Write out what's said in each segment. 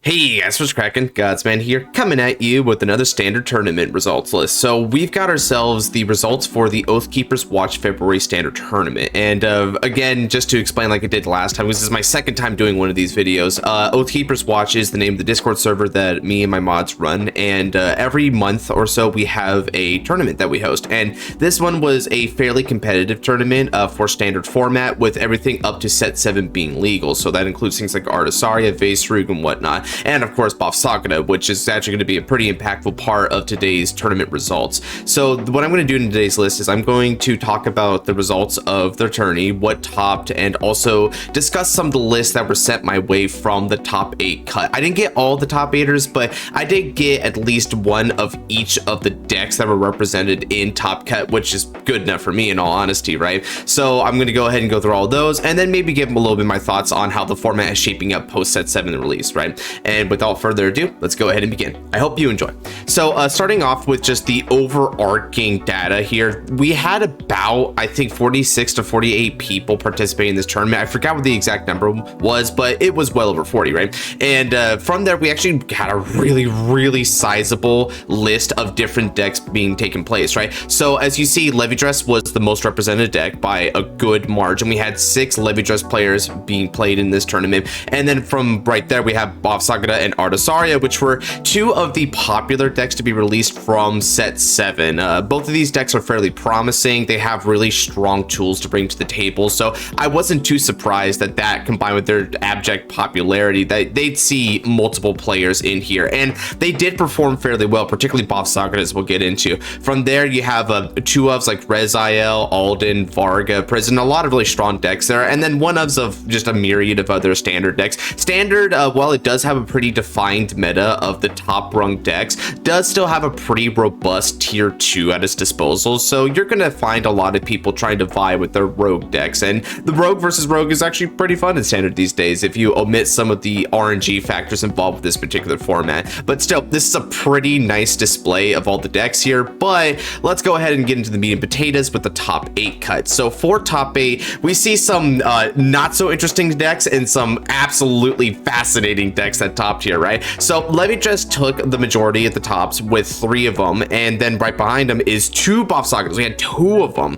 Hey guys, what's cracking? Godsman here, coming at you with another standard tournament results list. So we've got ourselves the results for the Oathkeeper'S Watch February standard tournament. And again, just to explain like I did last time, this is my second time doing one of these videos. Oathkeeper'S Watch is the name of the Discord server that me and my mods run. And every month or so we have a tournament that we host. And this one was a fairly competitive tournament for standard format, with everything up to set 7 being legal. So that includes things like Argo Siren, Vaserug, and whatnot. And of course B-Saga, which is actually going to be a pretty impactful part of today's tournament results. So what I'm going to do in today's list is I'm going to talk about the results of the tourney, what topped, and also discuss some of the lists that were sent my way from the top 8 cut. I didn't get all the top 8ers, but I did get at least one of each of the decks that were represented in top cut, which is good enough for me in all honesty, right? So I'm going to go ahead and go through all those and then maybe give them a little bit of my thoughts on how the format is shaping up post set 7 release, right? And without further ado, let's go ahead and begin. I hope you enjoy. So starting off with just the overarching data here, we had about, I think, 46 to 48 people participating in this tournament. I forgot what the exact number was, but it was well over 40, right? And from there, we actually had a really sizable list of different decks being taken place, right? So as you see, Overdress was the most represented deck by a good margin. We had 6 Overdress players being played in this tournament. And then from right there, we have B-Saga and Argo Siren, which were 2 of the popular decks to be released from set 7. Both of these decks are fairly promising. They have really strong tools to bring to the table, so I wasn't too surprised that combined with their abject popularity, that they'd see multiple players in here, and they did perform fairly well, particularly B-Saga, as we'll get into. From there, you have 2 ofs like Reziel, Alden, Varga, Prison, a lot of really strong decks there, and then 1 ofs of just a myriad of other standard decks. Standard, while it does have a pretty defined meta of the top rung decks, does still have a pretty robust tier 2 at its disposal, so you're gonna find a lot of people trying to vie with their rogue decks, and the rogue versus rogue is actually pretty fun in standard these days if you omit some of the RNG factors involved with this particular format. But still, this is a pretty nice display of all the decks here, but let's go ahead and get into the meat and potatoes with the top 8 cuts. So for top 8, we see some not so interesting decks and some absolutely fascinating decks that topped here, right? So Levy just took the majority at the tops with 3 of them, and then right behind him is 2 B-Sagas. We had 2 of them,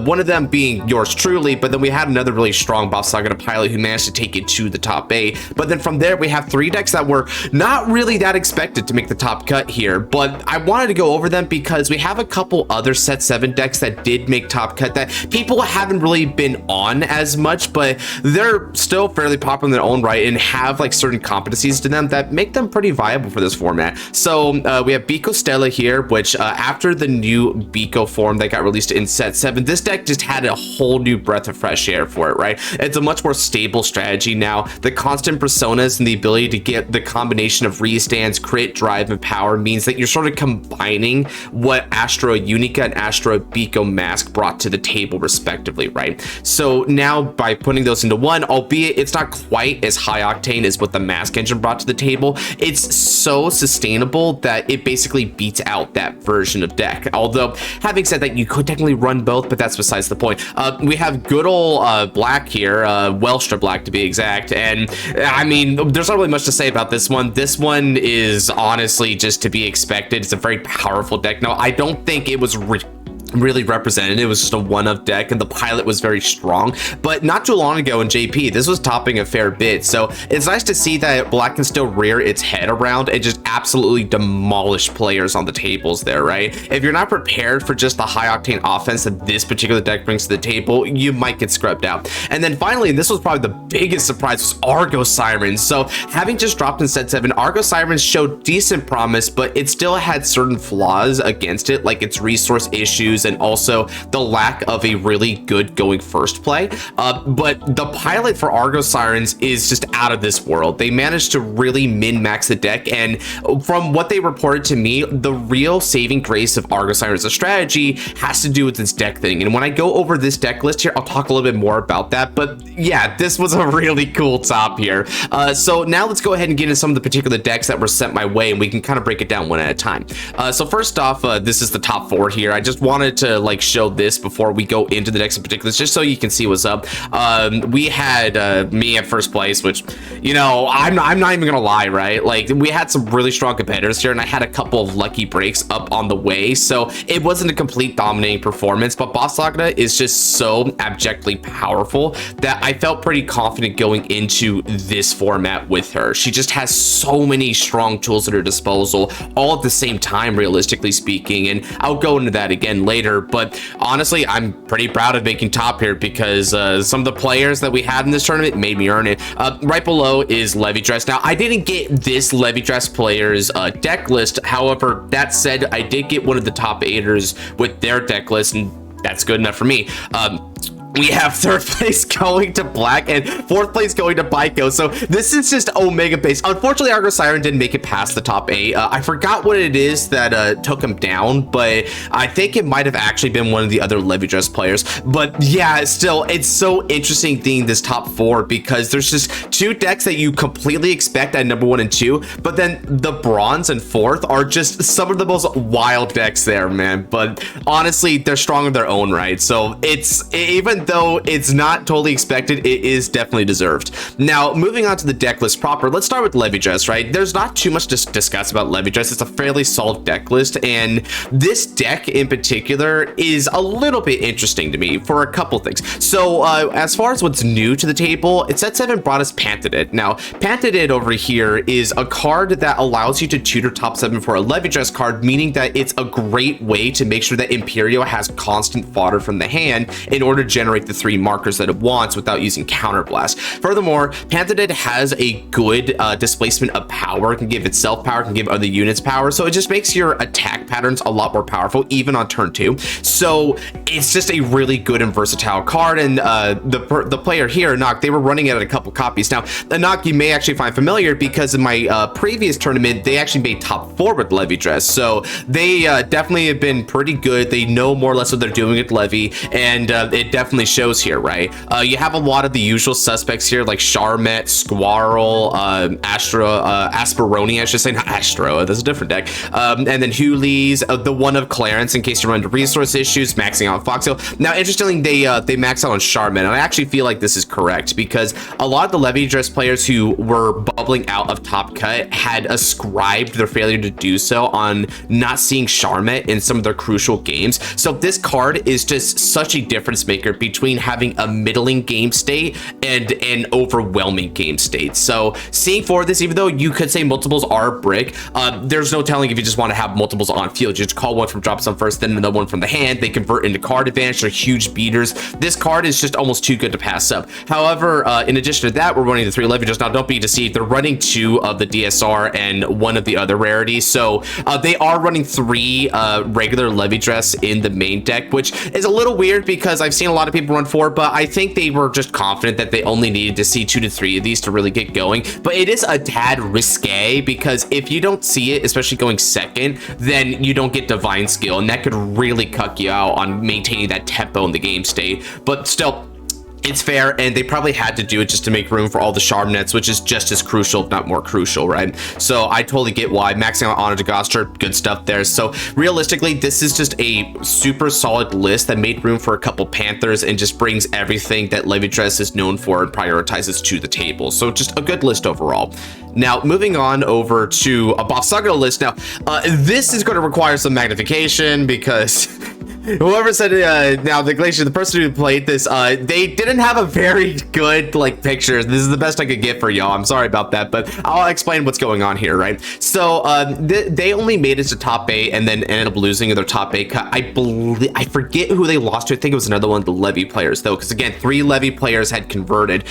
one of them being yours truly, but then we had another really strong B-Saga pilot who managed to take it to the top 8. But then from there, we have 3 decks that were not really that expected to make the top cut here, but I wanted to go over them because we have a couple other set 7 decks that did make top cut that people haven't really been on as much, but they're still fairly popular in their own right and have like certain competencies to them that make them pretty viable for this format. So we have Bico Stella here, which after the new Bico form that got released in set 7, this deck just had a whole new breath of fresh air for it, right? It's a much more stable strategy now. The constant personas and the ability to get the combination of restands, crit, drive, and power means that you're sort of combining what Astro Unica and Astro Bico Mask brought to the table respectively, right? So now by putting those into one, albeit it's not quite as high octane as what the Mask engine brought to the table, it's so sustainable that it basically beats out that version of deck. Although having said that, you could technically run both, but that's besides the point. We have good old Black here, Welstra Black to be exact, and I mean, there's not really much to say about this one. This one is honestly just to be expected. It's a very powerful deck. Now, I don't think it was really represented. It was just a one-of deck, and the pilot was very strong, but not too long ago in JP, this was topping a fair bit, so it's nice to see that Black can still rear its head around and just absolutely demolish players on the tables there, right? If you're not prepared for just the high-octane offense that this particular deck brings to the table, you might get scrubbed out. And then finally, and this was probably the biggest surprise, was Argo Siren. So having just dropped in set 7, Argo Siren showed decent promise, but it still had certain flaws against it, like its resource issues and also the lack of a really good going first play. But the pilot for Argo Sirens is just out of this world. They managed to really min-max the deck, and from what they reported to me, the real saving grace of Argo Sirens as a strategy has to do with this deck thing. And when I go over this deck list here, I'll talk a little bit more about that, but yeah, this was a really cool top here. So now let's go ahead and get into some of the particular decks that were sent my way, and we can kind of break it down one at a time. So first off, this is the top 4 here. I just wanted wanted to like show this before we go into the decks in particular, just so you can see what's up. We had me at first place, which, you know, I'm not even gonna lie, right? Like, we had some really strong competitors here, and I had a couple of lucky breaks up on the way, so it wasn't a complete dominating performance. But B-Saga is just so abjectly powerful that I felt pretty confident going into this format with her. She just has so many strong tools at her disposal, all at the same time, realistically speaking, and I'll go into that again later. But honestly, I'm pretty proud of making top here, because some of the players that we had in this tournament made me earn it. Right below is Overdress. Now, I didn't get this Overdress player's deck list. However, that said, I did get one of the top 8ers with their deck list, and that's good enough for me. We have 3rd place going to Black and 4th place going to Bico. So this is just Omega based. Unfortunately, Argo Siren didn't make it past the top 8. I forgot what it is that took him down, but I think it might have actually been one of the other Overdress players. But yeah, still, it's so interesting being this top 4, because there's just 2 decks that you completely expect at number 1 and 2, but then the bronze and 4th are just some of the most wild decks there, man. But honestly, they're strong in their own right. So it's, even though it's not totally expected, it is definitely deserved. Now, moving on to the deck list proper, let's start with Overdress, right? There's not too much to discuss about Overdress. It's a fairly solid deck list, and this deck in particular is a little bit interesting to me for a couple things. So, as far as what's new to the table, Set 7 brought us Pantadid. Now, Pantadid over here is a card that allows you to tutor top 7 for a Overdress card, meaning that it's a great way to make sure that Imperio has constant fodder from the hand in order to generate the 3 markers that it wants without using Counterblast. Furthermore, Pantadid has a good displacement of power. It can give itself power, can give other units power, so it just makes your attack patterns a lot more powerful, even on turn 2. So it's just a really good and versatile card, and the player here, Nock, they were running it at a couple copies. Now, Nock, you may actually find familiar, because in my previous tournament, they actually made top 4 with Overdress, so they definitely have been pretty good. They know more or less what they're doing at Levy, and it definitely shows here, right? You have a lot of the usual suspects here, like Charmet, Squirrel, Asperoni, I should say, not Astro, that's a different deck, and then Huleys, the one of Clarence in case you run into resource issues, maxing out Foxhill. Now, interestingly, they max out on Charmet, and I actually feel like this is correct, because a lot of the Overdress players who were bubbling out of Top Cut had ascribed their failure to do so on not seeing Charmet in some of their crucial games. So this card is just such a difference maker between having a middling game state and an overwhelming game state. So seeing for this, even though you could say multiples are a brick, there's no telling if you just want to have multiples on field. You just call one from drop zone first, then another one from the hand. They convert into card advantage. They're huge beaters. This card is just almost too good to pass up. However, in addition to that, we're running the 3 Leverages. Now, don't be deceived. They're running 2 of the DSR and 1 of the other rarities. So they are running 3 regular Overdress in the main deck, which is a little weird, because I've seen a lot of people run 4, but I think they were just confident that they only needed to see 2 to 3 of these to really get going. But it is a tad risque, because if you don't see it, especially going second, then you don't get divine skill, and that could really cuck you out on maintaining that tempo in the game state. But still, it's fair, and they probably had to do it just to make room for all the Sharpnets, which is just as crucial, if not more crucial, right? So I totally get why. Maxing out Honor to Goster, good stuff there. So realistically, this is just a super solid list that made room for a couple Panthers and just brings everything that Overdress is known for and prioritizes to the table. So just a good list overall. Now, moving on over to a B-Saga list. Now, this is going to require some magnification, because whoever said now the Glacier, the person who played this, they didn't have a very good like picture. This is the best I could get for y'all. I'm sorry about that, but I'll explain what's going on here, right? So they only made it to top 8 and then ended up losing in their top 8 cut. I forget who they lost to. I think it was another one of the Levy players, though, because again, 3 Levy players had converted.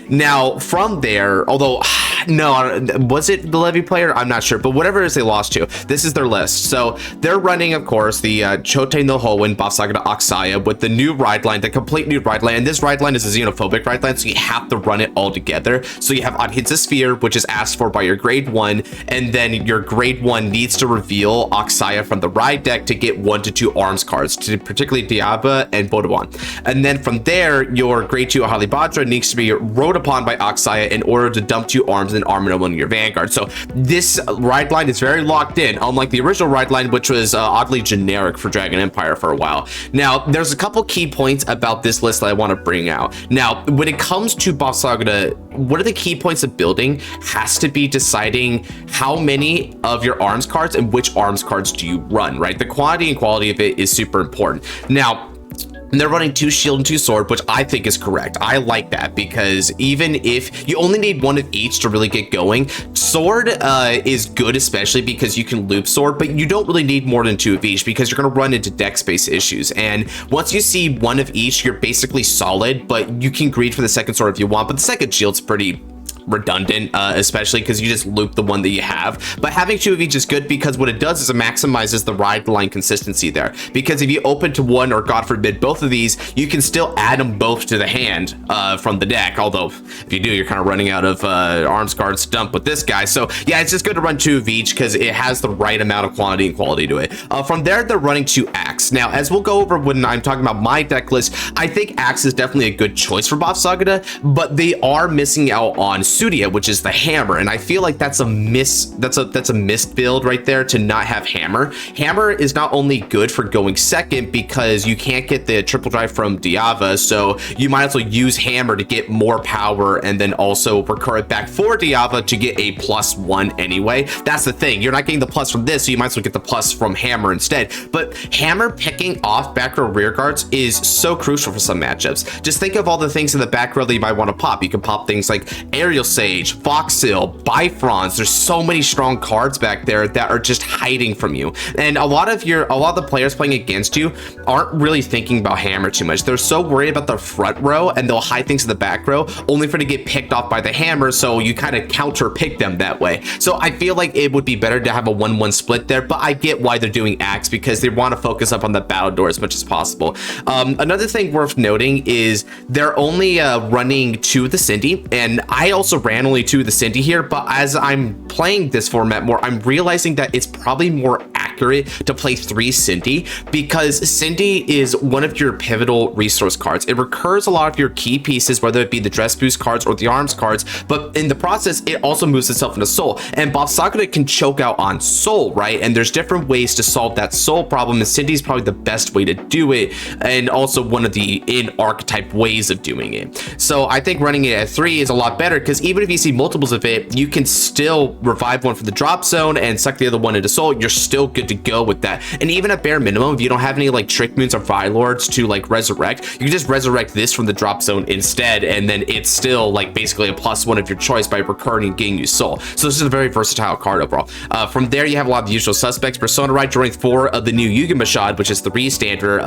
Now from there, although no, was it the Levy player? I'm not sure, but whatever it is they lost to, this is their list. So they're running, of course, the Chote no Hoenn B-Saga to Oxaya with the new ride line, the complete new ride line. And this ride line is a xenophobic ride line, so you have to run it all together. So you have Adhitsa Sphere, which is asked for by your grade 1, and then your grade 1 needs to reveal Oxaya from the ride deck to get 1 to 2 arms cards, particularly Diaba and Bodawan. And then from there, your grade 2 Ahalibadra needs to be rode upon by Oxaya in order to dump 2 arms and armor one of your Vanguard. So this ride line is very locked in, unlike the original ride line, which was oddly generic for Dragon Empire. Empire for a while. Now, there's a couple key points about this list that I want to bring out. Now, when it comes to B-Saga, one of the key points of building has to be deciding how many of your arms cards and which arms cards do you run, right? The quantity and quality of it is super important. Now, they're running 2 shield and 2 sword, which I think is correct. I like that because even if you only need 1 of each to really get going, sword is good, especially because you can loop sword, but you don't really need more than 2 of each because you're going to run into deck space issues. And once you see 1 of each, you're basically solid, but you can greed for the second sword if you want, but the second shield's pretty redundant, especially because you just loop the one that you have. But having 2 of each is good because what it does is it maximizes the ride line consistency there, because if you open to 1 or God forbid both of these, you can still add them both to the hand from the deck, although if you do, you're kind of running out of arms cards to dump with this guy. So yeah, it's just good to run 2 of each because it has the right amount of quantity and quality to it. From there, they're running 2 Axe. Now, as we'll go over when I'm talking about my deck list, I think Axe is definitely a good choice for B-Saga, but they are missing out on Sudia, which is the hammer, and I feel like that's a missed build right there to not have hammer. Hammer is not only good for going second because you can't get the triple drive from Diava, so you might as well use hammer to get more power and then also recur it back for Diava to get a +1 anyway. That's the thing, you're not getting the plus from this, so you might as well get the plus from hammer instead. But hammer picking off back row rear guards is so crucial for some matchups. Just think of all the things in the back row that you might want to pop. You can pop things like Aerial Sage, Foxil, Bifrons. There's so many strong cards back there that are just hiding from you. And a lot of the players playing against you aren't really thinking about hammer too much. They're so worried about the front row and they'll hide things in the back row only for it to get picked off by the hammer, so you kind of counter pick them that way. So I feel like it would be better to have a 1-1 split there, but I get why they're doing Axe because they want to focus up on the battle door as much as possible. Another thing worth noting is they're only running 2 of the Cindy, and I also ran only 2 of the Cindy here, but as I'm playing this format more, I'm realizing that it's probably more accurate to play 3 Cindy because Cindy is one of your pivotal resource cards. It recurs a lot of your key pieces, whether it be the dress boost cards or the arms cards, but in the process, it also moves itself into soul, and B-Saga can choke out on soul, right? And there's different ways to solve that soul problem, and Cindy's probably the best way to do it, and also one of the in-archetype ways of doing it. So I think running it at 3 is a lot better because even if you see multiples of it, you can still revive one from the drop zone and suck the other one into soul. You're still good to go with that. And even at bare minimum, if you don't have any like trick moons or Vilords to like resurrect, you can just resurrect this from the drop zone instead, and then it's still like basically a +1 of your choice by recurring and getting you soul. So this is a very versatile card overall. From there, you have a lot of the usual suspects. Persona Ride joining 4 of the new Yugioh, which is 3 standard.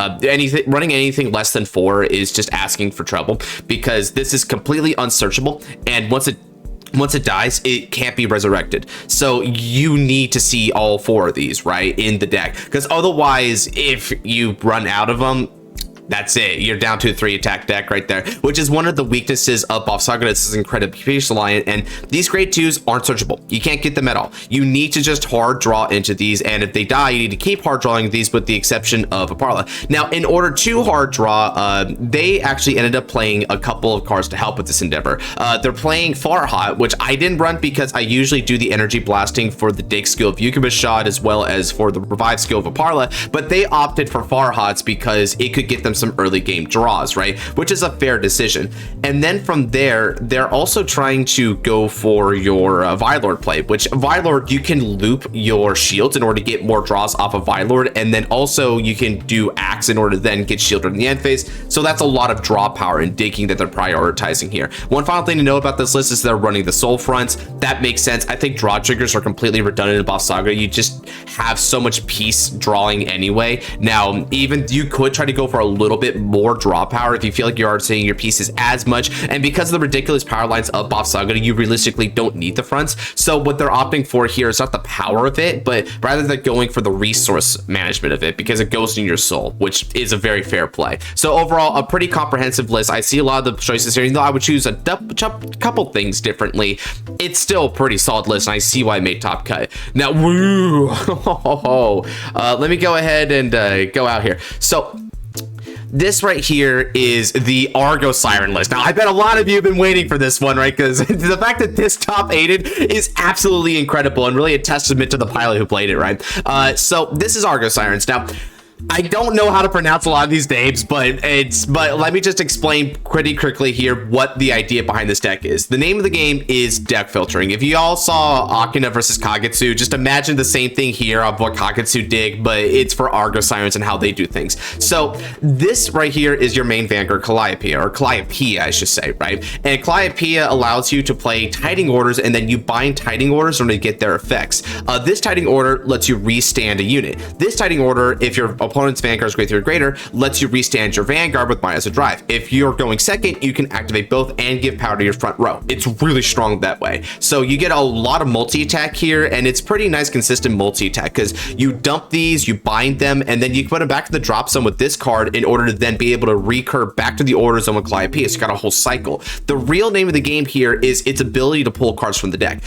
Running anything less than 4 is just asking for trouble because this is completely unsearchable, and once it dies, it can't be resurrected. So you need to see all 4 of these, right, in the deck, because otherwise, if you run out of them, that's it. You're down to a 3 attack deck right there, which is one of the weaknesses of B-Saga. This is incredibly reliant, and these grade 2s aren't searchable. You can't get them at all. You need to just hard draw into these, and if they die, you need to keep hard drawing these with the exception of a Parla. Now, in order to hard draw, they actually ended up playing a couple of cards to help with this endeavor. They're playing Farhat, which I didn't run because I usually do the energy blasting for the dig skill of Yugioh as well as for the revive skill of a Parla, but they opted for Farhats because it could get them some early game draws, right? Which is a fair decision. And then from there, they're also trying to go for your Vilord play, which Vilord, you can loop your shields in order to get more draws off of Vilord, and then also you can do Axe in order to then get shielded in the end phase. So that's a lot of draw power and digging that they're prioritizing here. One final thing to know about this list is they're running the soul fronts. That makes sense. I think draw triggers are completely redundant in B-Saga. You just have so much piece drawing anyway. Now, even you could try to go for a little bit more draw power if you feel like you aren't seeing your pieces as much, and because of the ridiculous power lines of B-Saga, you realistically don't need the fronts. So what they're opting for here is not the power of it, but rather than going for the resource management of it, because it goes in your soul, which is a very fair play. So overall, a pretty comprehensive list. I see a lot of the choices here, even though I would choose a couple things differently, it's still a pretty solid list, and I see why I made top cut. Now, woo, let me go ahead and go out here. So this right here is the Argo Siren list. Now, I bet a lot of you have been waiting for this one, right? Because the fact that this top 8'd is absolutely incredible and really a testament to the pilot who played it, right? So this is Argo Sirens. Now, I don't know how to pronounce a lot of these names, but let me just explain pretty quickly here what the idea behind this deck is. The name of the game is deck filtering. If you all saw Akina versus Kagetsu, just imagine the same thing here of what Kagetsu did, but it's for Argo Sirens and how they do things. So this right here is your main Vanguard Calliope, or Calliope, I should say, right? And Calliope allows you to play Tiding Orders, and then you bind Tiding Orders in order to get their effects. This Tiding Order lets you restand a unit. This Tiding Order, if your opponent's Vanguard is grade 3 or greater, lets you restand your Vanguard with minus a drive. If you're going second, you can activate both and give power to your front row. It's really strong that way. So you get a lot of multi-attack here, and it's pretty nice consistent multi-attack because you dump these, you bind them, and then you put them back to the drop zone with this card in order to then be able to recur back to the order zone with Calliope. So you got a whole cycle. The real name of the game here is its ability to pull cards from the deck.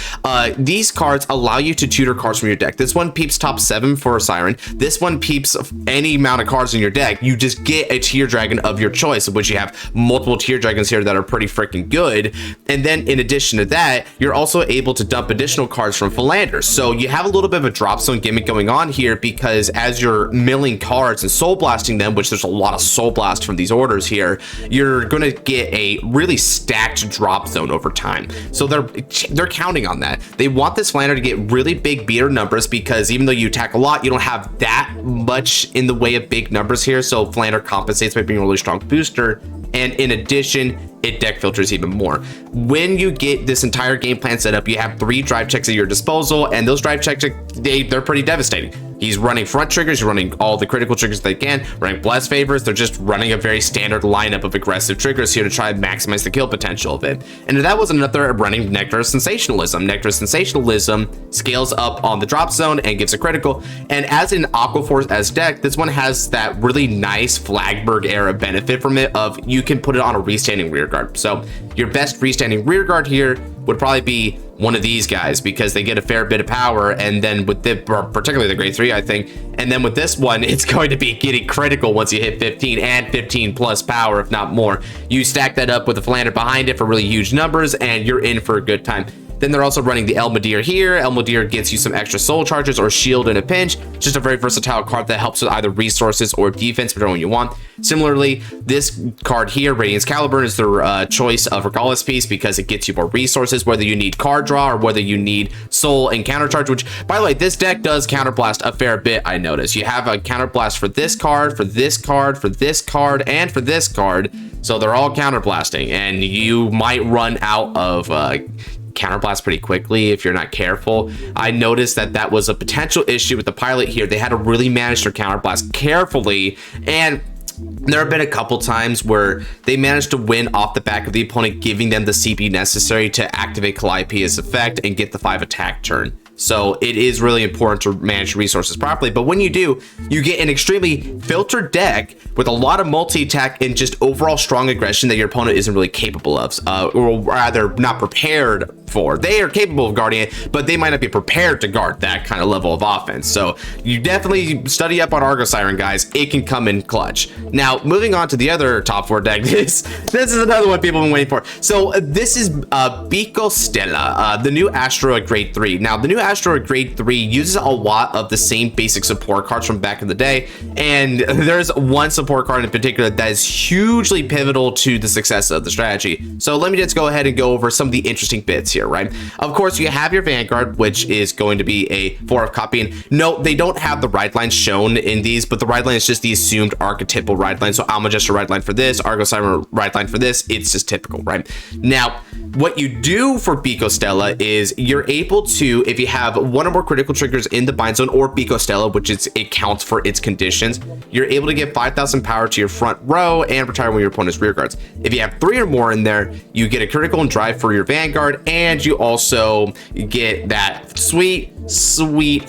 These cards allow you to tutor cards from your deck. This one peeps top 7 for a Siren. This one peeps any amount of cards in your deck. You just get a tier dragon of your choice, of which you have multiple tier dragons here that are pretty freaking good. And then in addition to that, you're also able to dump additional cards from Philander. So you have a little bit of a drop zone gimmick going on here, because as you're milling cards and soul blasting them, which there's a lot of soul blast from these orders here, you're going to get a really stacked drop zone over time. So they're counting on that. They want this Philander to get really big beater numbers, because even though you attack a lot, you don't have that much in the way of big numbers here. So Philander compensates by being a really strong booster. And in addition, it deck filters even more. When you get this entire game plan set up, you have 3 drive checks at your disposal, and those drive checks, they're pretty devastating. He's running front triggers, he's running all the critical triggers they can, running blessed favors. They're just running a very standard lineup of aggressive triggers here to try and maximize the kill potential of it. And if that was another running Nectar of Sensationalism. Nectar of Sensationalism scales up on the drop zone and gives a critical. And as an Aquaforce as deck, this one has that really nice Flagberg era benefit from it of you can put it on a restanding rear guard. So your best restanding rear guard here would probably be one of these guys, because they get a fair bit of power, and then with the, particularly the grade 3, I think, and then with this one, it's going to be getting critical once you hit 15 and 15 plus power, if not more. You stack that up with a Philander behind it for really huge numbers, and you're in for a good time. Then they're also running the Elmadir here. Elmadir gets you some extra soul charges or shield in a pinch. Just a very versatile card that helps with either resources or defense, whichever one you want. Similarly, this card here, Radiance Caliburn, is the choice of Regardless piece, because it gets you more resources, whether you need card draw or whether you need soul and countercharge, which, by the way, this deck does counterblast a fair bit, I notice. You have a counterblast for this card, for this card, for this card, and for this card. So they're all counterblasting, and you might run out of counterblast pretty quickly if you're not careful. I noticed that was a potential issue with the pilot here. They had to really manage their counterblast carefully, and there have been a couple times where they managed to win off the back of the opponent giving them the CP necessary to activate Calliope's effect and get the 5 attack turn. So it is really important to manage resources properly. But when you do, you get an extremely filtered deck with a lot of multi-attack and just overall strong aggression that your opponent isn't really capable of, or rather not prepared for. They are capable of guarding it, but they might not be prepared to guard that kind of level of offense. So you definitely study up on Argo Siren, guys. It can come in clutch. Now, moving on to the other top 4 deck, this is another one people have been waiting for. So this is Bico Stella, the new Asteroid grade 3. Now, the new Asteroid grade 3 uses a lot of the same basic support cards from back in the day, and there's one support card in particular that is hugely pivotal to the success of the strategy. So let me just go ahead and go over some of the interesting bits here, right? Of course, you have your Vanguard, which is going to be a 4 of copying. No, they don't have the ride lines shown in these, but the ride line is just the assumed archetypal ride line. So Almagesture ride line for this, Argo Siren ride line for this. It's just typical, right? Now, what you do for Bico Stella is you're able to, if you have 1 or more critical triggers in the bind zone, or Bico Stella, which is, it counts for its conditions, you're able to get 5,000 power to your front row and retire one of your opponent's rear guards. If you have 3 or more in there, you get a critical and drive for your Vanguard, and you also get that sweet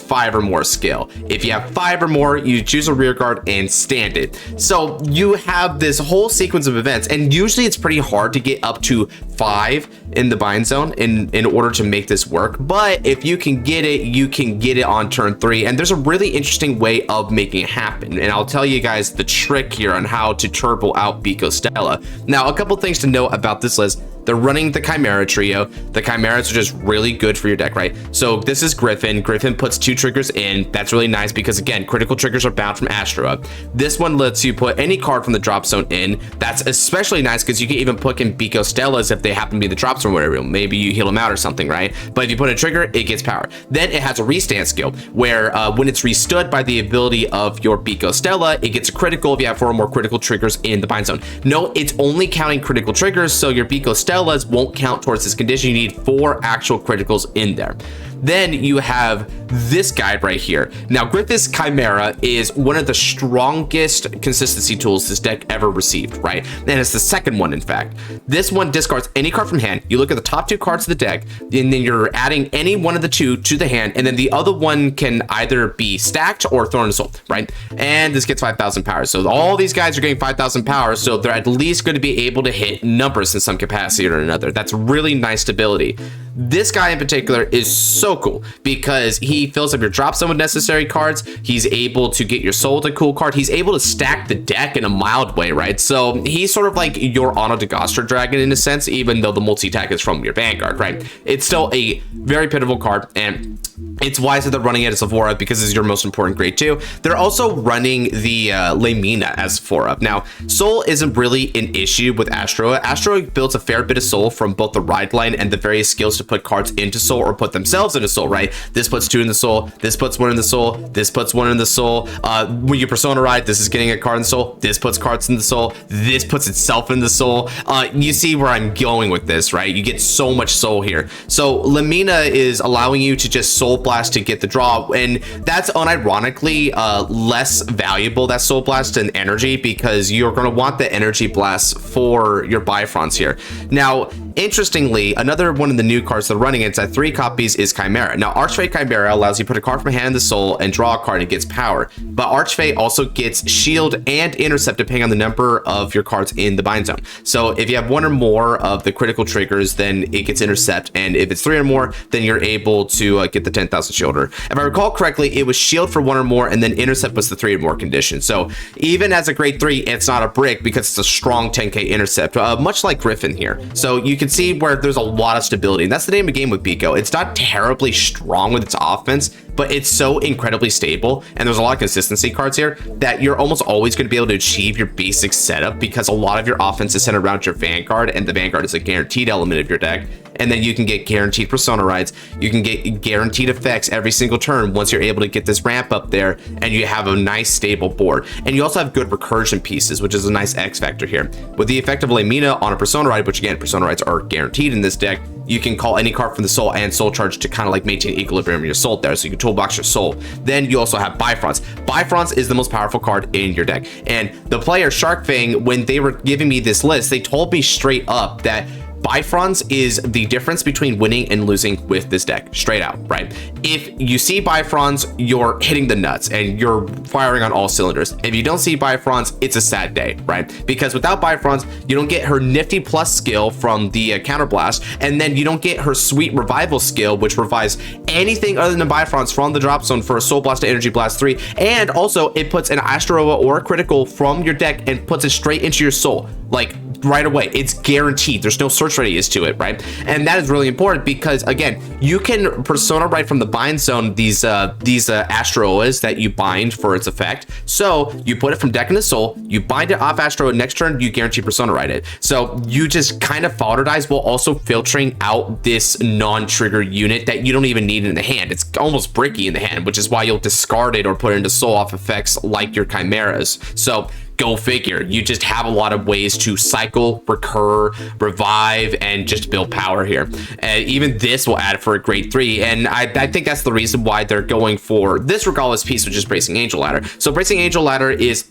5 or more skill. If you have 5 or more, you choose a rear guard and stand it. So you have this whole sequence of events, and usually it's pretty hard to get up to 5 in the bind zone in order to make this work. But if you can get it, you can get it on turn 3. And there's a really interesting way of making it happen. And I'll tell you guys the trick here on how to turbo out Bico Stella. Now, a couple things to know about this list. They're running the Chimera trio. The Chimeras are just really good for your deck, right? So this is Griffin. Griffin puts 2 triggers in. That's really nice because, again, critical triggers are bound from Astro. This one lets you put any card from the drop zone in. That's especially nice because you can even put in Bico Stellas if they happen to be the drop zone or whatever. Maybe you heal them out or something, right? But if you put a trigger, it gets power. Then it has a restand skill where when it's restood by the ability of your Bico Stella, it gets a critical if you have 4 or more critical triggers in the bind zone. No, it's only counting critical triggers, so your Bico Stella won't count towards this condition. You need 4 actual criticals in there. Then you have this guide right here. Now, Griffith's Chimera is one of the strongest consistency tools this deck ever received, right? And it's the second one, in fact. This one discards any card from hand. You look at the top 2 cards of the deck, and then you're adding any one of the 2 to the hand, and then the other one can either be stacked or thrown in the soul, right? And this gets 5,000 power. So all these guys are getting 5,000 power, so they're at least going to be able to hit numbers in some capacity or another. That's really nice stability. This guy in particular is so cool because he fills up your drop zone with necessary cards. He's able to get your soul to cool card. He's able to stack the deck in a mild way, right? So he's sort of like your Auto Degostra Dragon in a sense, even though the multi-attack is from your Vanguard, right? It's still a very pitiful card, and it's wise that they're running it as a 4-up because it's your most important grade 2. They're also running the Lemina as 4-up. Now, Soul isn't really an issue with Astro. Astro builds a fair bit of Soul from both the ride line and the various skills to put cards into Soul or put themselves into Soul, right? This puts 2 in the Soul, this puts 1 in the Soul, this puts 1 in the Soul. When you Persona ride, this is getting a card in the Soul, this puts cards in the Soul, this puts itself in the Soul. You see where I'm going with this, right? You get so much Soul here. So Lemina is allowing you to just Soul Blast to get the draw, and that's unironically less valuable, that Soul Blast, than energy, because you're going to want the energy blast for your Bifronts here. Now, interestingly, another one of the new cards they're running, it's at 3 copies, is Chimera. Now, Archfey Chimera allows you to put a card from hand in the Soul and draw a card, and it gets power. But Archfey also gets shield and intercept depending on the number of your cards in the bind zone. So if you have 1 or more of the critical triggers, then it gets intercept, and if it's 3 or more, then you're able to get the 10,000 shielder. If I recall correctly, it was shield for 1 or more, and then intercept was the 3 or more condition. So even as a grade 3, it's not a brick because it's a strong 10k intercept, much like Griffin here. So you can see where there's a lot of stability, and that's the name of the game with Bico. It's not terribly strong with its offense, but it's so incredibly stable, and there's a lot of consistency cards here that you're almost always going to be able to achieve your basic setup because a lot of your offense is centered around your Vanguard, and the Vanguard is a guaranteed element of your deck. And then you can get guaranteed Persona rides, you can get guaranteed effects every single turn once you're able to get this ramp up there, and you have a nice stable board. And you also have good recursion pieces, which is a nice X factor here. With the effect of Lemina on a Persona ride, which again, Persona rides are guaranteed in this deck, you can call any card from the Soul and Soul Charge to kind of like maintain equilibrium in your Soul there, so you can toolbox your Soul. Then you also have Bifronts. Bifronts is the most powerful card in your deck. And the player Sharkfang, when they were giving me this list, they told me straight up that Bifronts is the difference between winning and losing with this deck, straight out, right? If you see Bifronts, you're hitting the nuts and you're firing on all cylinders. If you don't see Bifronts, it's a sad day, right? Because without Bifronts, you don't get her nifty plus skill from the counter blast, and then you don't get her sweet revival skill, which revives anything other than Bifronts from the drop zone for a Soul Blast to Energy Blast 3, and also it puts an Astro or a critical from your deck and puts it straight into your Soul, like right away. It's guaranteed. There's no search radius to it, right? And that is really important because, again, you can Persona right from the bind zone these Astroas that you bind for its effect. So you put it from deck into Soul, you bind it off Astro, and next turn you guarantee Persona right it. So you just kind of fodderdize while also filtering out this non-trigger unit that you don't even need in the hand. It's almost bricky in the hand, which is why you'll discard it or put it into Soul off effects like your Chimeras. So go figure, you just have a lot of ways to cycle, recur, revive, and just build power here. Even this will add for a grade 3, and I think that's the reason why they're going for this regardless piece, which is Bracing Angel Ladder. So Bracing Angel Ladder is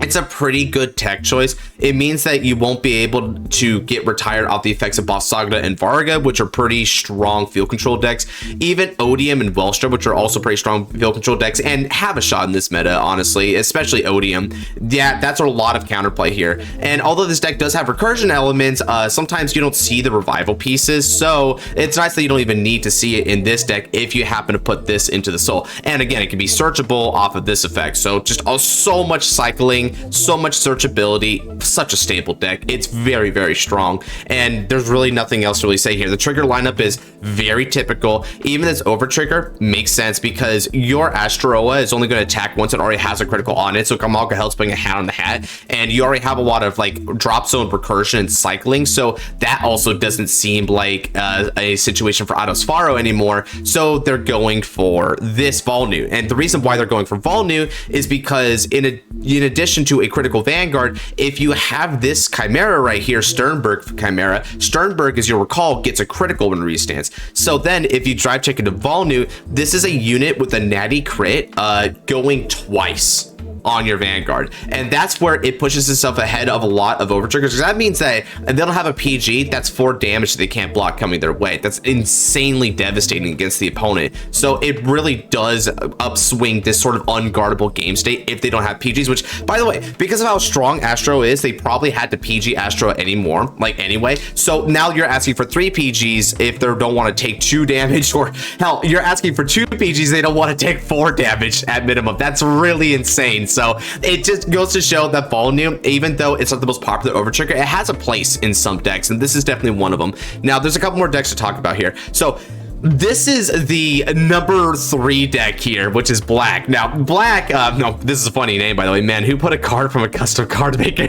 it's a pretty good tech choice. It means that you won't be able to get retired off the effects of B-Saga and Varga, which are pretty strong field control decks. Even Odium and Welstra, which are also pretty strong field control decks and have a shot in this meta, honestly, especially Odium. Yeah, that's a lot of counterplay here. And although this deck does have recursion elements, sometimes you don't see the revival pieces, so it's nice that you don't even need to see it in this deck if you happen to put this into the soul. And again, it can be searchable off of this effect, so just so much cycling, so much searchability, such a stable deck. It's very, very strong, and there's really nothing else to really say here. The trigger lineup is very typical. Even this over trigger makes sense because your Astroa is only going to attack once it already has a critical on it, so Kamalka Health's putting a hat on the hat, and you already have a lot of like drop zone recursion and cycling, so that also doesn't seem like a situation for Autosfaro anymore, so they're going for this Volnu. And the reason why they're going for Volnu is because in addition to a critical Vanguard, if you have this Chimera right here, Sternberg Chimera, Sternberg, as you'll recall, gets a critical when restance. So then if you drive check into Volnu, this is a unit with a natty crit going twice on your Vanguard, and that's where it pushes itself ahead of a lot of overtriggers, because that means that they don't have a PG, that's 4 damage that they can't block coming their way. That's insanely devastating against the opponent, so it really does upswing this sort of unguardable game state if they don't have PGs, which, by the way, because of how strong Astro is, they probably had to PG Astro anymore, like anyway, so now you're asking for 3 PGs if they don't want to take 2 damage, or hell, you're asking for 2 PGs, they don't want to take 4 damage at minimum. That's really insane. So it just goes to show that Volnu, even though it's not the most popular overtrigger, it has a place in some decks, and this is definitely one of them. Now, there's a couple more decks to talk about here. So this is the number 3 deck here, which is Black. Now, Black, no, this is a funny name, by the way. Man, who put a card from a custom card maker?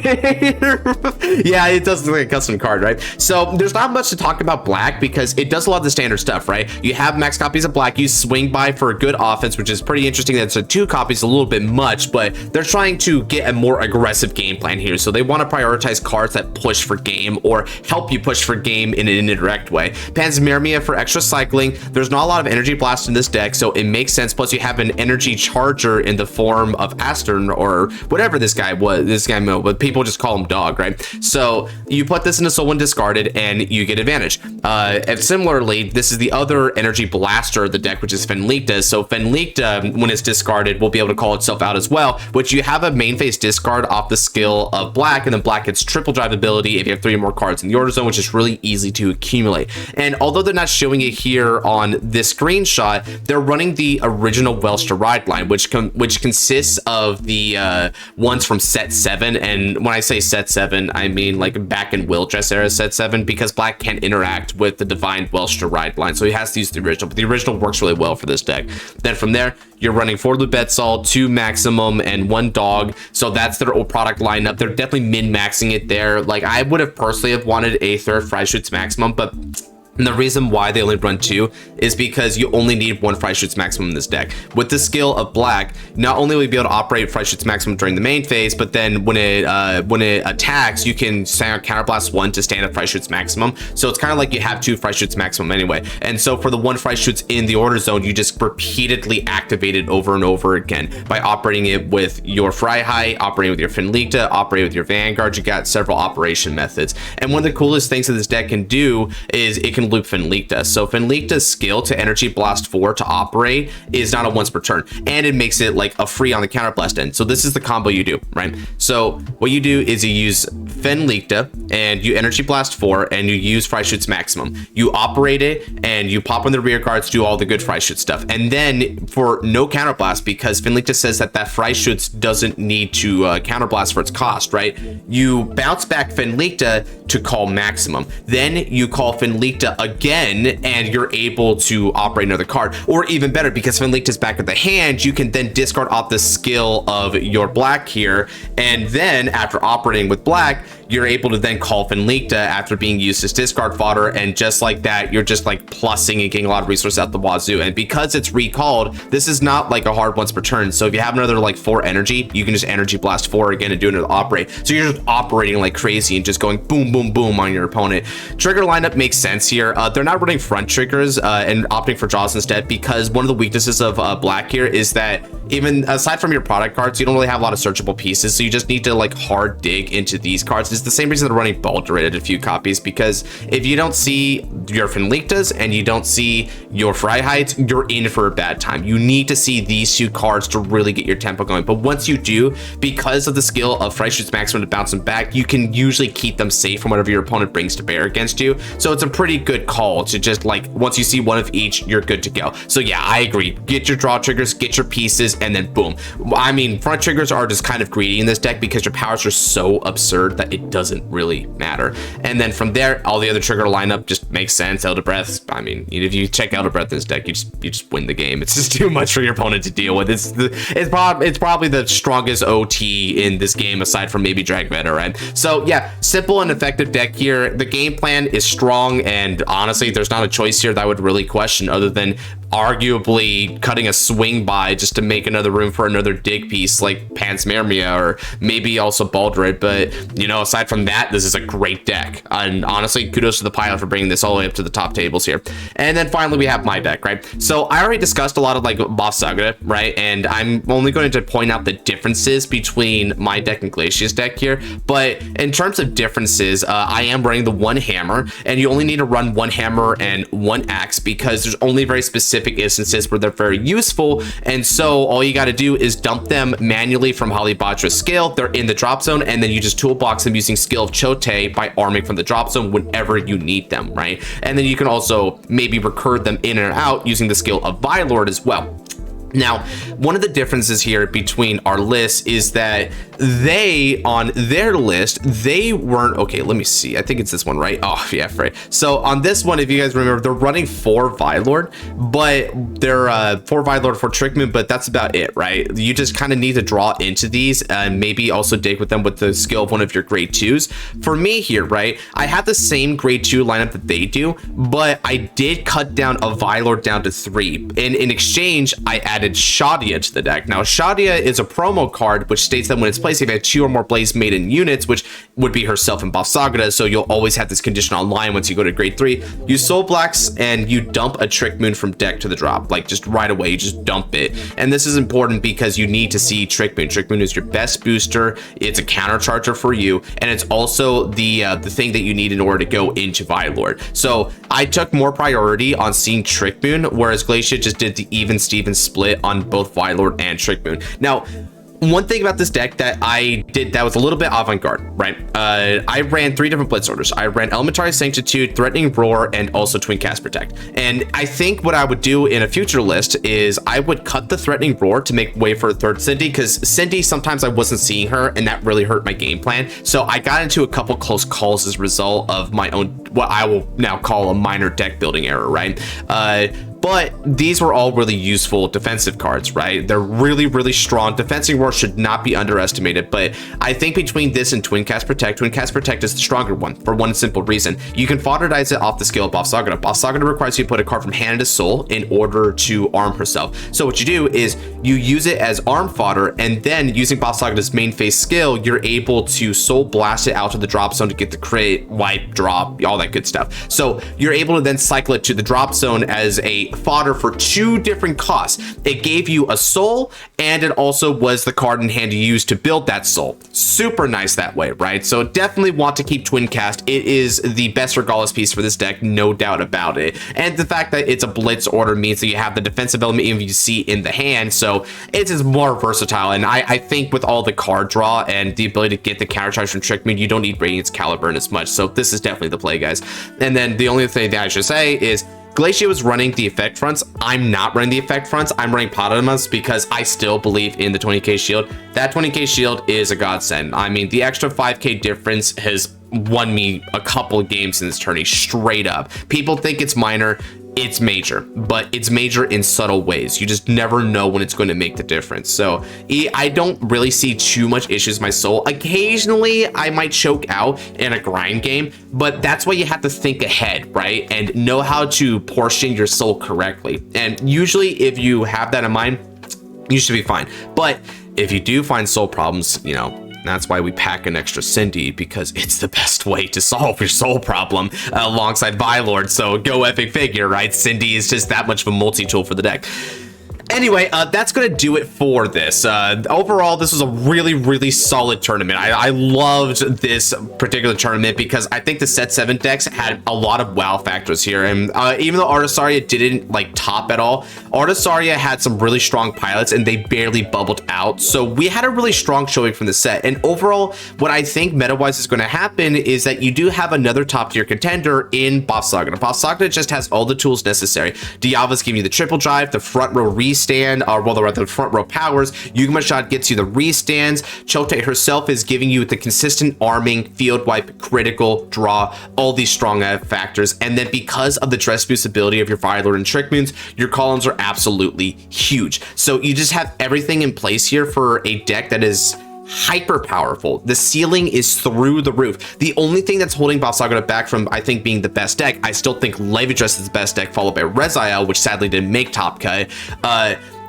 Yeah, it does look like a custom card, right? So there's not much to talk about Black because it does a lot of the standard stuff, right? You have max copies of Black, you swing by for a good offense, which is pretty interesting. That's a 2 copies, a little bit much, but they're trying to get a more aggressive game plan here. So they want to prioritize cards that push for game or help you push for game in an indirect way. Panspermia for extra cycling. There's not a lot of energy blast in this deck, so it makes sense. Plus, you have an energy charger in the form of Astern or whatever this guy was. But people just call him Dog, right? So you put this into Soul when discarded, and you get advantage. And similarly, this is the other energy blaster of the deck, which is Fenlicta. So Fenlicta, when it's discarded, will be able to call itself out as well, which you have a main phase discard off the skill of Black, and then Black gets triple drive ability if you have 3 or more cards in the order zone, which is really easy to accumulate. And although they're not showing it here on this screenshot, they're running the original Welstra ride line, which consists of the ones from set 7. And when I say set 7, I mean like back in Wildress era set 7, because Black can't interact with the divine Welstra ride line, so he has to use the original, but the original works really well for this deck. Then from there, you're running 4 Lubetsol, 2 Maximum, and 1 Dog. So that's their old product lineup. They're definitely min-maxing it there. Like, I would have personally have wanted a 3rd Freischütz Maximum, but and the reason why they only run 2 is because you only need 1 Freischütz Maximum in this deck. With the skill of Black, not only will you be able to operate Freischütz Maximum during the main phase, but then when it attacks, you can counterblast 1 to stand up Freischütz Maximum. So it's kind of like you have 2 Freischütz Maximum anyway. And so for the 1 Freischütz in the order zone, you just repeatedly activate it over and over again by operating it with your Freiheit, operating with your Fenlicta, operating with your Vanguard. You got several operation methods. And one of the coolest things that this deck can do is it can loop Fenlicta. So Fenlicta's skill to energy blast 4 to operate is not a once per turn, and it makes it like a free on the counterblast end. So this is the combo you do, right? So what you do is you use Fenlicta and you energy blast 4 and you use Freischütz Maximum. You operate it and you pop on the rear guards, do all the good Freischütz stuff. And then for no counterblast, because Fenlicta says that Freischütz doesn't need to counterblast for its cost, right? You bounce back Fenlicta to call Maximum. Then you call Fenlicta again and you're able to operate another card. Or even better, because Fenlicta's back at the hand, you can then discard off the skill of your Black here. And then after operating with Black, you're able to then call Finlicta after being used as discard fodder, and just like that, you're just like plussing and getting a lot of resources out the wazoo. And because it's recalled, this is not like a hard once per turn. So if you have another like 4 energy, you can just energy blast 4 again and do another operate. So you're just operating like crazy and just going boom, boom, boom on your opponent. Trigger lineup makes sense here. They're not running front triggers and opting for draws instead, because one of the weaknesses of black here is that even aside from your product cards, you don't really have a lot of searchable pieces. So you just need to like hard dig into these cards. It's the same reason they're running Baldurate a few copies, because if you don't see your Finlictas and you don't see your Freiheits, you're in for a bad time. You need to see these 2 cards to really get your tempo going. But once you do, because of the skill of Freischütz Maximum to bounce them back, you can usually keep them safe from whatever your opponent brings to bear against you. So it's a pretty good call to just like, once you see one of each, you're good to go. So yeah, I agree. Get your draw triggers, get your pieces, and then boom. I mean, front triggers are just kind of greedy in this deck because your powers are so absurd that it doesn't really matter. And then from there, all the other trigger lineup just makes sense. Elder Breath, I mean, if you check Elder Breath in this deck, you just win the game. It's just too much for your opponent to deal with. It's probably the strongest OT in this game aside from maybe Drag Meta, right? So yeah, simple and effective deck here. The game plan is strong, and honestly, there's not a choice here that I would really question other than arguably cutting a swing by just to make another room for another dig piece like Panspermia or maybe also Baldurate. But you know, aside from that, this is a great deck, and honestly, kudos to the pilot for bringing this all the way up to the top tables here. And then finally we have my deck, right? So I already discussed a lot of like B-Saga, right? And I'm only going to point out the differences between my deck and Glacier's deck here. But in terms of differences, I am running the 1 hammer, and you only need to run 1 hammer and 1 axe because there's only very specific instances where they're very useful. And so all you got to do is dump them manually from Halibatra's skill. They're in the drop zone, and then you just toolbox them using skill of Chote by arming from the drop zone whenever you need them, right? And then you can also maybe recur them in and out using the skill of Vilord as well. Now, one of the differences here between our lists is that they, on their list, they weren't, okay, let me see. I think it's this one, right? Oh, yeah, right. So on this one, if you guys remember, they're running 4 Vilord, but they're 4 Vilord for Trickmoon, but that's about it, right? You just kind of need to draw into these and maybe also dig with them with the skill of one of your grade 2s. For me here, right, I have the same grade 2 lineup that they do, but I did cut down a Vilord down to 3. And in exchange, I added Shadia to the deck. Now, Shadia is a promo card which states that when it's placed, if you have 2 or more Blaze Maiden units, which would be herself and B-Saga, so you'll always have this condition online once you go to grade 3. You Soul Blacks and you dump a Trickmoon from deck to the drop, like just right away, you just dump it. And this is important because you need to see Trickmoon. Trickmoon is your best booster. It's a countercharger for you, and it's also the thing that you need in order to go into Vilord. So I took more priority on seeing Trickmoon, whereas Glacia just did the even Steven split on both Vilord and Trickmoon. Now, one thing about this deck that I did that was a little bit avant-garde, right? I ran 3 different blitz orders. I ran Elementary Sanctitude, Threatening Roar, and also Twin Cast Protect. And I think what I would do in a future list is I would cut the Threatening Roar to make way for a 3rd Cindy, because Cindy, sometimes I wasn't seeing her, and that really hurt my game plan. So I got into a couple close calls as a result of my own, what I will now call a minor deck building error, right? But these were all really useful defensive cards, right? They're really, really strong. Defensing Roar should not be underestimated, but I think between this and Twin Cast Protect is the stronger one for one simple reason. You can fodderdize it off the skill of B-Saga. B-Saga requires you to put a card from hand to soul in order to arm herself. So what you do is you use it as arm fodder, and then using B-Saga's main phase skill, you're able to soul blast it out to the drop zone to get the crit, wipe, drop, all that good stuff. So you're able to then cycle it to the drop zone as a fodder for 2 different costs. It gave you a soul, and it also was the card in hand to use to build that soul. Super nice that way, right? So definitely want to keep Twin Cast. It is the best Regalis piece for this deck, no doubt about it. And the fact that it's a blitz order means that you have the defensive element even you see in the hand, so it is more versatile. And I think with all the card draw and the ability to get the countercharge from Trickmoon, you don't need Radiance Caliburn as much. So this is definitely the play, guys. And then the only thing that I should say is Glacia was running the effect fronts. I'm not running the effect fronts. I'm running Potamus because I still believe in the 20k shield. That 20k shield is a godsend. I mean, the extra 5k difference has won me a couple of games in this tourney straight up. People think it's minor. it's major, but it's major in subtle ways. You just never know when it's going to make the difference. So I don't really see too much issues with my soul. Occasionally I might choke out in a grind game, but that's why you have to think ahead, right? And know how to portion your soul correctly. And usually if you have that in mind, you should be fine. But if you do find soul problems, you know, that's why we pack an extra Cindy, because it's the best way to solve your soul problem alongside Vylord. So go epic figure, right? Cindy is just that much of a multi-tool for the deck. Anyway, that's going to do it for this. Overall, this was a really solid tournament. I loved this particular tournament because I think the set 7 decks had a lot of wow factors here. And even though Artasaria didn't like top at all, Artasaria had some really strong pilots and they barely bubbled out. So we had a really strong showing from the set. And overall, what I think meta-wise is going to happen is that you do have another top tier contender in B-Saga. B-Saga just has all the tools necessary. Diava's giving you the triple drive, the front row restand, or well, the front row powers. Yugioh gets you the restands. Chote herself is giving you the consistent arming, field wipe, critical, draw, all these strong factors. And then because of the dress boost ability of your Firelord and Trick Moons, your columns are absolutely huge. So you just have everything in place here for a deck that is hyper powerful. The ceiling is through the roof. The only thing that's holding B-Saga back from, I think, being the best deck, I still think Levy is the best deck, followed by Reziel, which sadly didn't make top cut,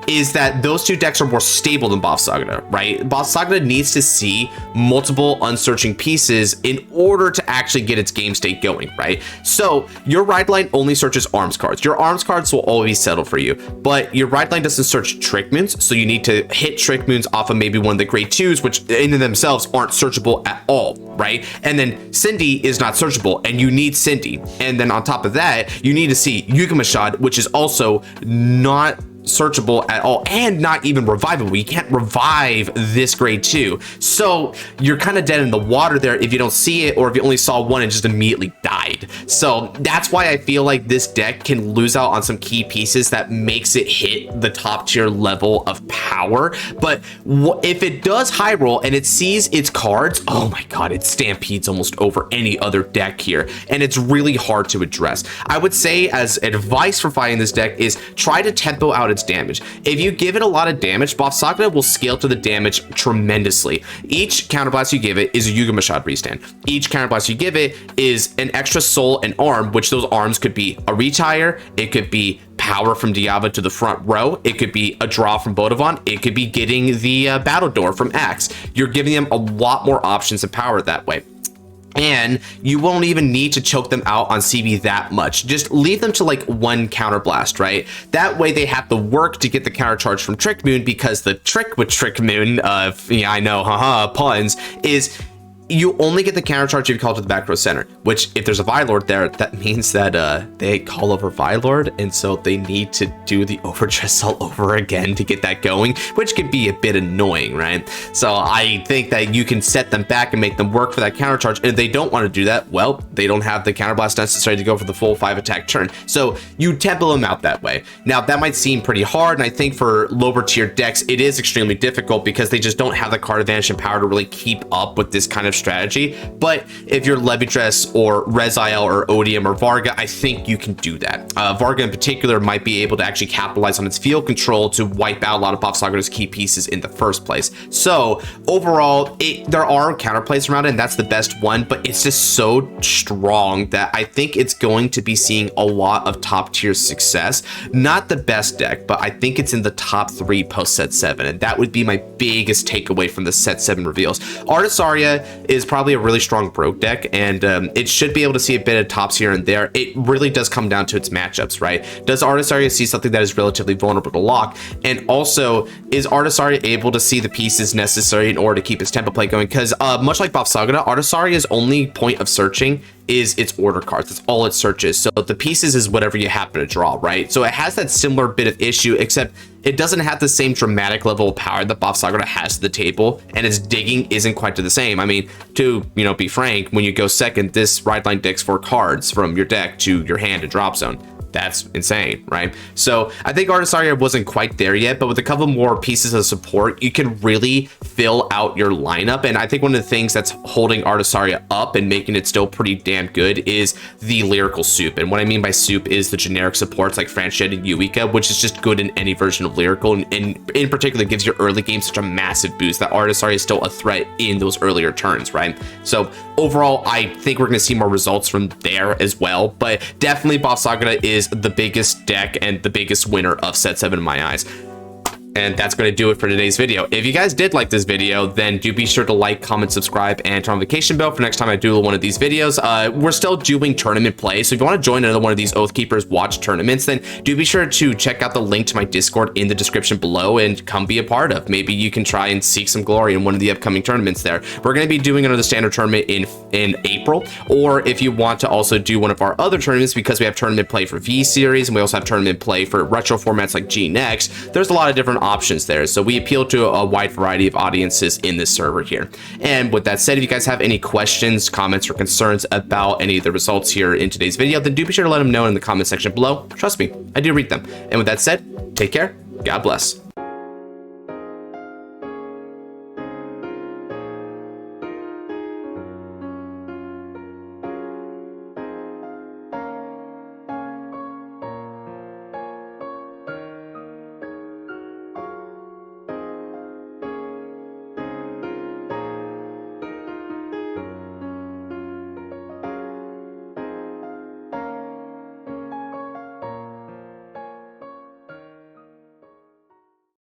is that those two decks are more stable than B-Saga, right? B-Saga needs to see multiple unsearching pieces in order to actually get its game state going, right? So your ride line only searches arms cards. Your arms cards will always settle for you, but your ride line doesn't search Trick Moons, so you need to hit Trick Moons off of maybe one of the grade 2s, which in and themselves aren't searchable at all, right? And then Cindy is not searchable, and you need Cindy. And then on top of that, you need to see Yugioh, which is also not searchable at all and not even revivable. You can't revive this grade 2, so you're kind of dead in the water there if you don't see it, or if you only saw one and just immediately died. So that's why I feel like this deck can lose out on some key pieces that makes it hit the top tier level of power. But if it does high roll and it sees its cards, oh my god, it stampedes almost over any other deck here, and it's really hard to address. I would say as advice for fighting this deck is try to tempo out its damage. If you give it a lot of damage, B-Saga will scale to the damage tremendously. Each counterblast you give it is a Yugioh restand. Each counterblast you give it is an extra soul and arm, which those arms could be a retire, it could be power from Diava to the front row, it could be a draw from Bodavon, it could be getting the battle door from Axe. You're giving them a lot more options of power that way. And you won't even need to choke them out on CB that much. Just leave them to like one counterblast, right? That way they have to work to get the counter charge from Trick Moon, because the trick with Trick Moon, yeah, I know, haha, puns, is you only get the counter charge if you call to the back row center, which if there's a Vylord there, that means that they call over Vylord, and so they need to do the Overdress all over again to get that going, which could be a bit annoying, right? So I think that you can set them back and make them work for that counter charge, and if they don't want to do that, well, they don't have the counterblast necessary to go for the full 5 attack turn. So you tempo them out that way. Now that might seem pretty hard, and I think for lower tier decks, it is extremely difficult because they just don't have the card advantage and power to really keep up with this kind of strategy. But if you're Overdress or Reziel or Odium or Varga, I think you can do that. Varga in particular might be able to actually capitalize on its field control to wipe out a lot of B-Saga's key pieces in the first place. So overall, there are counterplays around it, and that's the best one, but it's just so strong that I think it's going to be seeing a lot of top tier success. Not the best deck, but I think it's in the top 3 post set 7, and that would be my biggest takeaway from the set 7 reveals. Artasaria is probably a really strong broke deck, and it should be able to see a bit of tops here and there. It really does come down to its matchups, right? Does Artasaria see something that is relatively vulnerable to lock? And also, is Artasaria able to see the pieces necessary in order to keep its tempo play going? Because much like B-Saga, Artasaria's only point of searching is its order cards. That's all it searches. So the pieces is whatever you happen to draw, right? So it has that similar bit of issue, except it doesn't have the same dramatic level of power that B-Saga has to the table, and its digging isn't quite to the same. I mean, to be frank, when you go second, this ride line digs 4 cards from your deck to your hand and drop zone. That's insane, right? So I think Artisaria wasn't quite there yet, but with a couple more pieces of support, you can really fill out your lineup. And I think one of the things that's holding Artisaria up and making it still pretty damn good is the lyrical soup. And what I mean by soup is the generic supports like Franchette and Eureka, which is just good in any version of lyrical, and in particular gives your early game such a massive boost that Artisaria is still a threat in those earlier turns, right? So overall, I think we're going to see more results from there as well, but definitely B-Saga is the biggest deck and the biggest winner of set 7 in my eyes. And that's going to do it for today's video. If you guys did like this video, then do be sure to like, comment, subscribe, and turn on the notification bell for next time I do one of these videos. We're still doing tournament play, so if you want to join another one of these Oathkeeper'S watch tournaments, then do be sure to check out the link to my Discord in the description below and come be a part of. Maybe you can try and seek some glory in one of the upcoming tournaments there. We're going to be doing another standard tournament in April, or if you want to also do one of our other tournaments, because we have tournament play for V-Series, and we also have tournament play for retro formats like G-Next, there's a lot of different options there, so we appeal to a wide variety of audiences in this server here. And with that said, if you guys have any questions, comments, or concerns about any of the results here in today's video, then do be sure to let them know in the comment section below. Trust me, I do read them. And with that said, take care, God bless.